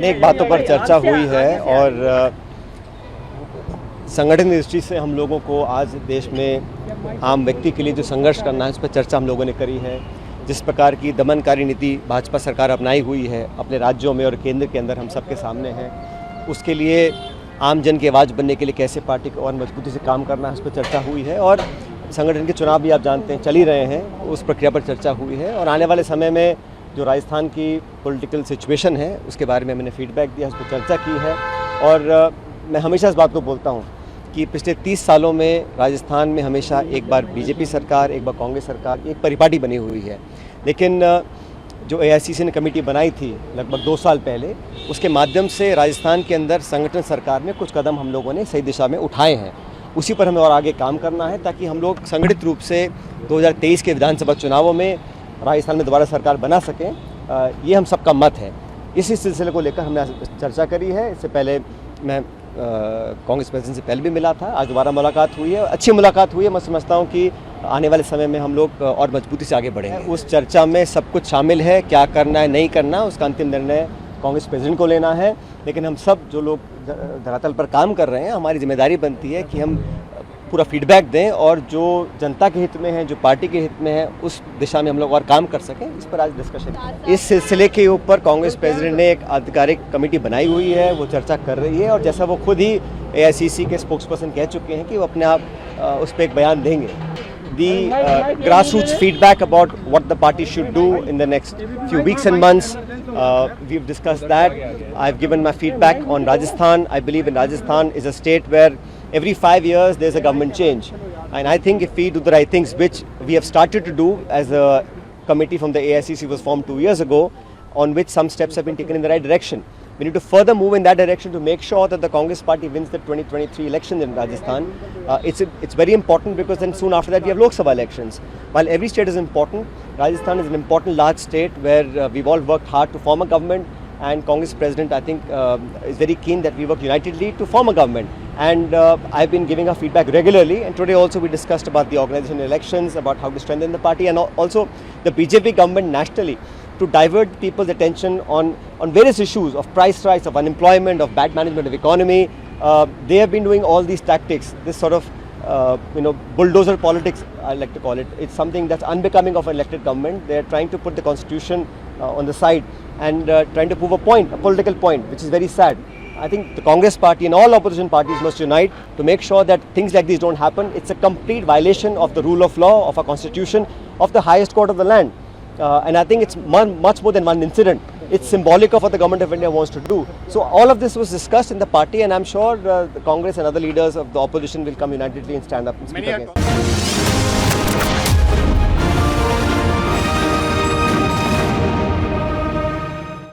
अनेक बातों पर चर्चा हुई है और संगठन दृष्टि से हम लोगों को आज देश में आम व्यक्ति के लिए जो संघर्ष करना है उस पर चर्चा हम लोगों ने करी है। जिस प्रकार की दमनकारी नीति भाजपा सरकार अपनाई हुई है अपने राज्यों में और केंद्र के अंदर हम सबके सामने है, उसके लिए आम जन की आवाज़ बनने के लिए कैसे पार्टी को और मजबूती से काम करना है उस पर चर्चा हुई है। और संगठन के चुनाव भी आप जानते हैं चल ही रहे हैं, उस प्रक्रिया पर चर्चा हुई है। और आने वाले समय में जो राजस्थान की पॉलिटिकल सिचुएशन है उसके बारे में मैंने फीडबैक दिया, उस पर चर्चा की है। और मैं हमेशा इस बात को बोलता हूँ कि पिछले 30 सालों में राजस्थान में हमेशा एक बार बीजेपी सरकार, एक बार कांग्रेस सरकार, एक परिपाटी बनी हुई है। लेकिन जो एआईसीसी ने कमेटी बनाई थी लगभग 2 साल पहले, उसके माध्यम से राजस्थान के अंदर संगठन सरकार में कुछ कदम हम लोगों ने सही दिशा में उठाए हैं। उसी पर हमें और आगे काम करना है ताकि हम लोग संगठित रूप से 2023 के विधानसभा चुनावों में राजस्थान में दोबारा सरकार बना सकें। ये हम सबका मत है। इसी सिलसिले को लेकर हमने चर्चा करी है। इससे पहले मैं कांग्रेस प्रेसिडेंट से पहले भी मिला था, आज दोबारा मुलाकात हुई है, अच्छी मुलाकात हुई है। मैं समझता हूँ कि आने वाले समय में हम लोग और मजबूती से आगे बढ़ेंगे। उस चर्चा में सब कुछ शामिल है, क्या करना है नहीं करना उसका अंतिम निर्णय कांग्रेस प्रेसिडेंट को लेना है। लेकिन हम सब जो लोग धरातल पर काम कर रहे हैं, हमारी जिम्मेदारी बनती है कि हम पूरा फीडबैक दें और जो जनता के हित में है, जो पार्टी के हित में है, उस दिशा में हम लोग और काम कर सकें। इस पर आज डिस्कशन इस सिलसिले के ऊपर कांग्रेस प्रेसिडेंट ने एक आधिकारिक कमेटी बनाई हुई है, वो चर्चा कर रही है। और जैसा वो खुद ही एआईसीसी के स्पोक्सपर्सन कह चुके हैं कि वो अपने आप उस पर एक बयान देंगे। The grassroots feedback about what the party should do in the next few weeks and months, we've discussed that. I've given my feedback on Rajasthan. I believe in Rajasthan is a state where every 5 years there's a government change, and I think if we do the right things, which we have started to do as a committee from the AICC was formed 2 years ago, on which some steps have been taken in the right direction. We need to further move in that direction to make sure that the Congress party wins the 2023 elections in Rajasthan. It's very important because then soon after that we have Lok Sabha elections. While every state is important, Rajasthan is an important large state where we've all worked hard to form a government, and Congress president I think is very keen that we work unitedly to form a government. And I've been giving our feedback regularly, and today also we discussed about the organization elections, about how to strengthen the party, and also the BJP government nationally to divert people's attention on various issues of price rise, of unemployment, of bad management of economy. They have been doing all these tactics, this sort of bulldozer politics I like to call it. It's something that's unbecoming of an elected government. They're trying to put the constitution on the side and trying to prove a point, a political point, which is very sad. I think the Congress party and all opposition parties must unite to make sure that things like these don't happen. It's a complete violation of the rule of law, of our constitution, of the highest court of the land. And I think it's much more than one incident. It's symbolic of what the government of India wants to do. So all of this was discussed in the party, and I'm sure the Congress and other leaders of the opposition will come unitedly and stand up and speak against it.